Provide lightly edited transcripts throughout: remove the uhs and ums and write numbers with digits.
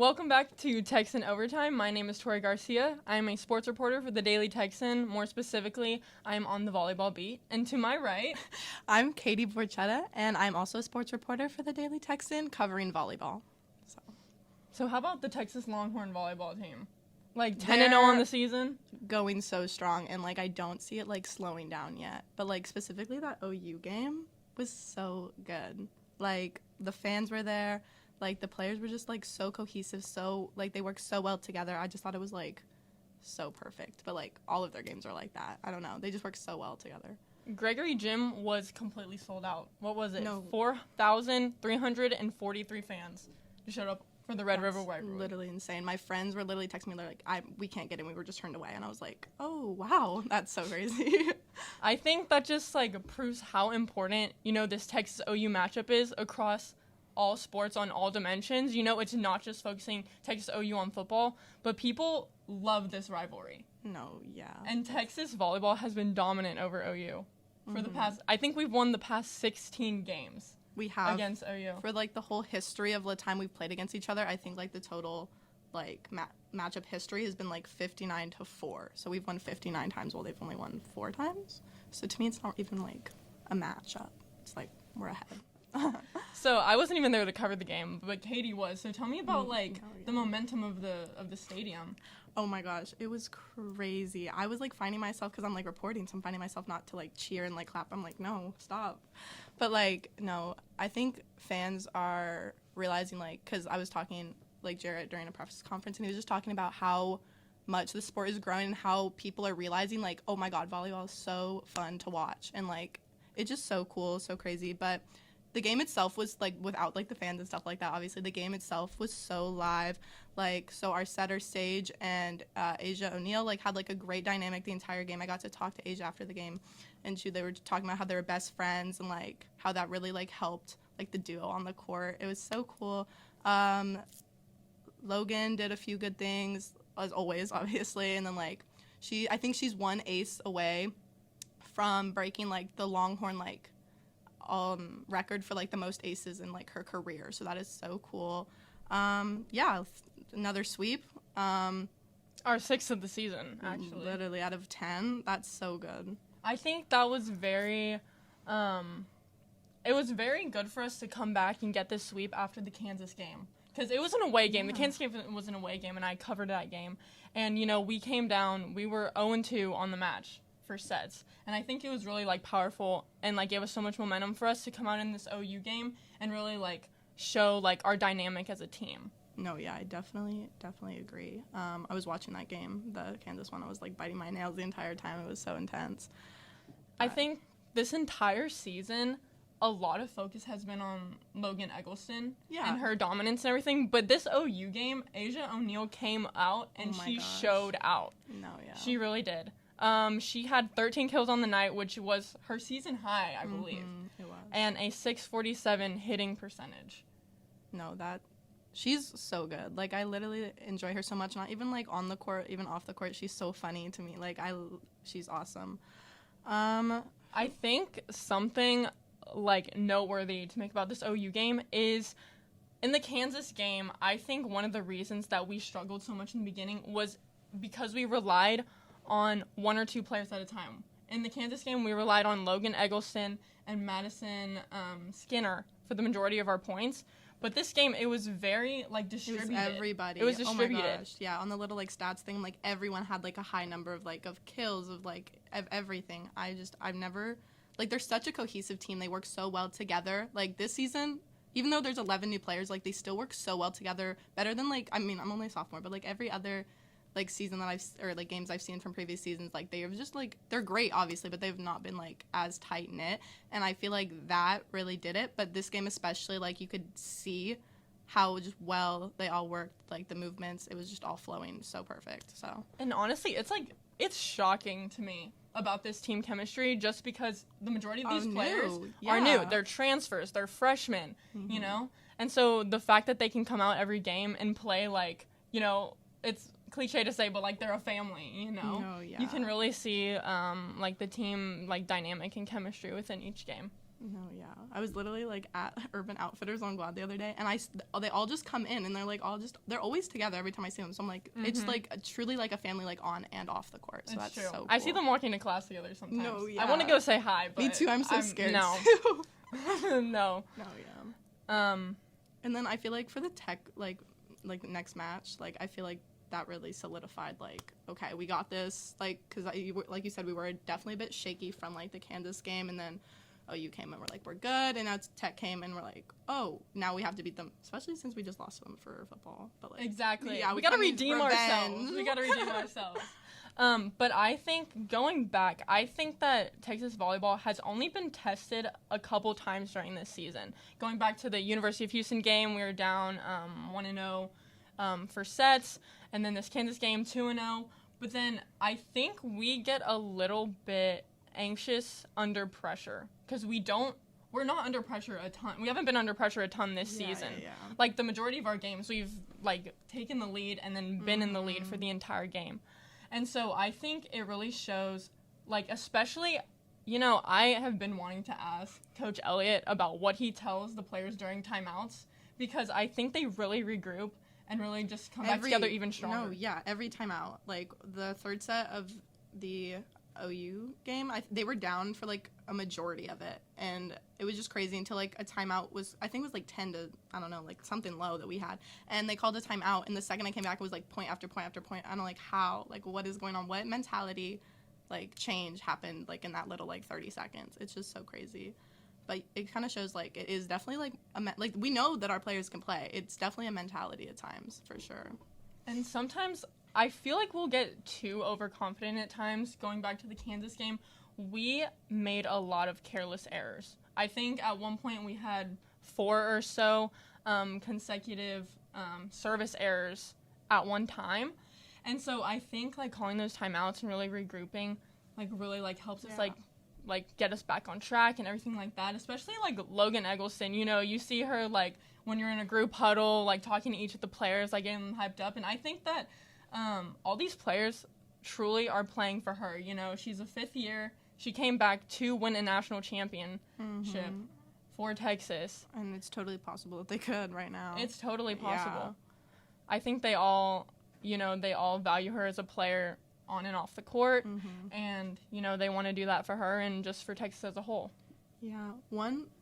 Welcome back to Texan Overtime. My name is Tori Garcia. I am a sports reporter for the Daily Texan. More specifically, I am on the volleyball beat. And to my right, I'm Katie Borchetta, and I'm also a sports reporter for the Daily Texan covering volleyball. So how about the Texas Longhorn volleyball team? Like 10-0 on the season? Going so strong, and I don't see it slowing down yet. But specifically that OU game was so good. The fans were there. The players were just, so cohesive, so, they worked so well together. I just thought it was, so perfect. But, all of their games are like that. I don't know. They just work so well together. Gregory Gym was completely sold out. What was it? No. 4,343 fans showed up for the Red River Rivalry. Literally insane. My friends were literally texting me, they're like, we can't get in. We were just turned away. And I was like, oh, wow, that's so crazy. I think that just, proves how important, this Texas-OU matchup is across all sports on all dimensions. It's not just focusing Texas OU on football, but people love this rivalry. No, yeah. And Texas volleyball has been dominant over OU for the past, I think we've won the past 16 games. We have. Against OU. For, the whole history of the time we've played against each other, I think, the total, matchup history has been, 59-4. So we've won 59 times while they've only won 4 times. So to me, it's not even, a matchup. It's, we're ahead. So I wasn't even there to cover the game, but Katie was. So tell me about the momentum of the stadium. Oh my gosh, it was crazy. I was finding myself, because I'm reporting, so I'm finding myself not to cheer and clap. I'm no, stop. But no, I think fans are realizing because I was talking Garrett during a press conference, and he was just talking about how much the sport is growing and how people are realizing oh my God, volleyball is so fun to watch, and it's just so cool, so crazy. But the game itself was, without, the fans and stuff like that, obviously, the game itself was so live. So our setter, Sage, and Asia O'Neal, had, a great dynamic the entire game. I got to talk to Asia after the game, and they were talking about how they were best friends and, how that really, helped, the duo on the court. It was so cool. Logan did a few good things, as always, obviously, and then, I think she's one ace away from breaking, the Longhorn, record for the most aces in her career, so that is so cool. Yeah, another sweep. Our 6th of the season, actually. Literally out of 10. That's so good. I think that was very it was very good for us to come back and get this sweep after the Kansas game, because it was an away game. The Kansas game was an away game, and I covered that game, and we came down, we were 0-2 on the match for sets, and I think it was really powerful and gave us so much momentum for us to come out in this OU game and really show our dynamic as a team. No, yeah, I definitely agree. I was watching that game, the Kansas one. I was biting my nails the entire time. It was so intense. I think this entire season, a lot of focus has been on Logan Eggleston and her dominance and everything. But this OU game, Asia O'Neal came out and she showed out. No, yeah. She really did. She had 13 kills on the night, which was her season high, I believe. It was. And a 647 hitting percentage. No, she's so good. I literally enjoy her so much. Not even, on the court, even off the court. She's so funny to me. She's awesome. I think something, noteworthy to make about this OU game is, in the Kansas game, I think one of the reasons that we struggled so much in the beginning was because we relied on 1 or 2 players at a time. In the Kansas game, we relied on Logan Eggleston and Madison Skinner for the majority of our points. But this game, it was very, distributed. It was everybody. It was distributed. Oh my gosh. Yeah, on the little, stats thing, everyone had, a high number of, of kills, of everything. I've never, they're such a cohesive team. They work so well together. This season, even though there's 11 new players, they still work so well together. Better than, I'm only a sophomore, but, every other season that games I've seen from previous seasons, they have just they're great obviously, but they've not been as tight knit, and I feel that really did it. But this game especially, you could see how just well they all worked, the movements, it was just all flowing so perfect. So, and honestly, it's shocking to me about this team chemistry, just because the majority of these players are new. They're transfers, they're freshmen, and so the fact that they can come out every game and play it's cliche to say, but they're a family, No, yeah. You can really see the team dynamic and chemistry within each game. No, yeah. I was literally, like, at Urban Outfitters on Guad the other day, and they all just come in, and they're, like, they're always together every time I see them. So I'm, like, it's, like, truly, like, a family, like, on and off the court. So that's true. so cool. I see them walking to class together sometimes. No, yeah. I want to go say hi, but... Me too. I'm so scared, no. too. No. No, yeah. And then I feel like for the Tech, like next match, like, I feel like that really solidified, like, okay, we got this, like, because, like you said, we were definitely a bit shaky from, like, the Kansas game, and then OU came and we're like, we're good, and now Tech came and we're like, oh, now we have to beat them, especially since we just lost to them for football. But like, exactly. Yeah, we got to redeem ourselves. We got to redeem ourselves. But I think, going back, I think that Texas volleyball has only been tested a couple times during this season. Going back to the University of Houston game, we were down 1-0 for sets, and then this Kansas game 2-0. But then I think we get a little bit anxious under pressure because we're not under pressure a ton. We haven't been under pressure a ton this season. Yeah. Like, the majority of our games, we've, like, taken the lead and then been in the lead for the entire game. And so I think it really shows, like, especially, you know, I have been wanting to ask Coach Elliott about what he tells the players during timeouts, because I think they really regroup and really just come back together even stronger. No, yeah, every timeout. Like, the third set of the OU game, they were down for, like, a majority of it, and it was just crazy until, like, a timeout was, I think it was, like, 10 to, I don't know, like, something low that we had, and they called a timeout, and the second I came back, it was, like, point after point after point. I don't know, like, how, like, what is going on? What mentality, like, change happened, like, in that little, like, 30 seconds? It's just so crazy. But it kind of shows, like, it is definitely, like, we know that our players can play. It's definitely a mentality at times, for sure. And sometimes I feel like we'll get too overconfident at times. Going back to the Kansas game, we made a lot of careless errors. I think at one point we had 4 or so consecutive service errors at one time. And so I think, like, calling those timeouts and really regrouping, like, really, like, helps us, like get us back on track and everything like that. Especially, like, Logan Eggleston, you know, you see her, like, when you're in a group huddle, like, talking to each of the players, like, getting them hyped up. And I think that all these players truly are playing for her. You know, she's a 5th year. She came back to win a national championship for Texas. And it's totally possible that they could right now. It's totally possible. Yeah. I think they all, you know, they all value her as a player on and off the court. And, you know, they want to do that for her and just for Texas as a whole. Yeah.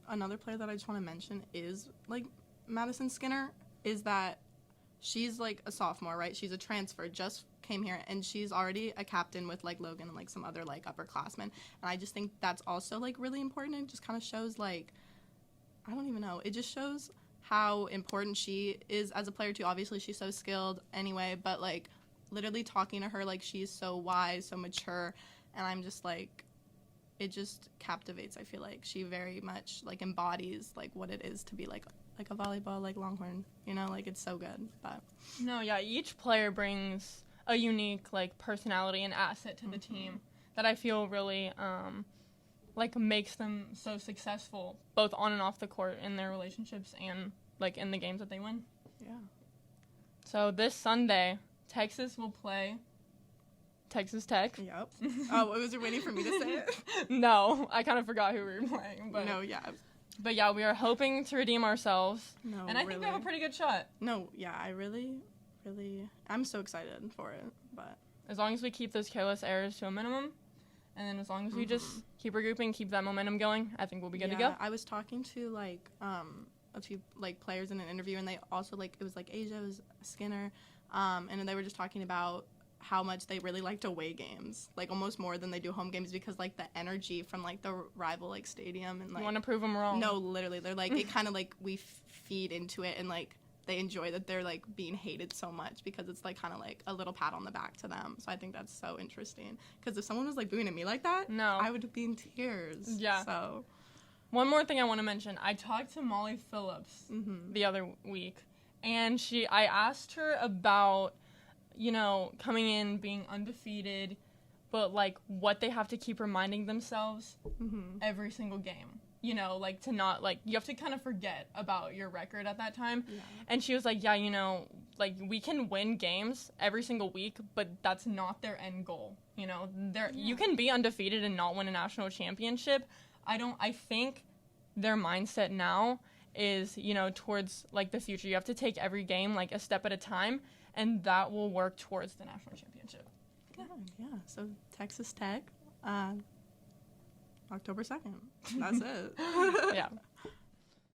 Another player that I just want to mention is, like, Madison Skinner, is that she's, like, a sophomore, right? She's a transfer, just came here, and she's already a captain with, like, Logan and, like, some other, like, upperclassmen. And I just think that's also, like, really important. It just kind of shows, like, I don't even know. It just shows how important she is as a player, too. Obviously, she's so skilled anyway, but, like, literally talking to her, like, she's so wise, so mature, and I'm just, like, it just captivates. I feel like she very much, like, embodies, like, what it is to be, like a volleyball, like, Longhorn, you know, like, it's so good. But no, yeah, each player brings a unique, like, personality and asset to the team that I feel really, like, makes them so successful, both on and off the court in their relationships and, like, in the games that they win. Yeah. So this Sunday, Texas will play Texas Tech. Yep. Oh, was you waiting for me to say it? No, I kind of forgot who we were playing. But no, yeah. But yeah, we are hoping to redeem ourselves. No, and I think we have a pretty good shot. No, yeah, I really, I'm so excited for it. But as long as we keep those careless errors to a minimum, and then as long as we just keep regrouping, keep that momentum going, I think we'll be good to go. I was talking to, like, a few, like, players in an interview, and they also, like, it was, like, Asia, it was Skinner, and they were just talking about how much they really like away games, like, almost more than they do home games, because, like, the energy from, like, the rival, like, stadium, and, like, you want to prove them wrong. No, literally, they're like, it kind of, like, we feed into it, and, like, they enjoy that they're, like, being hated so much, because it's, like, kind of, like, a little pat on the back to them. So I think that's so interesting, because if someone was, like, booing at me like that, no, I would be in tears. Yeah. So one more thing I want to mention, I talked to Molly Phillips the other week, and I asked her about, you know, coming in, being undefeated, but, like, what they have to keep reminding themselves every single game. You know, like, to not, like, you have to kind of forget about your record at that time. Yeah. And she was like, yeah, you know, like, we can win games every single week, but that's not their end goal. You know, you can be undefeated and not win a national championship. I think their mindset now is, you know, towards, like, the future. You have to take every game, like, a step at a time, and that will work towards the national championship. Yeah. So Texas Tech, October 2nd. That's it. Yeah.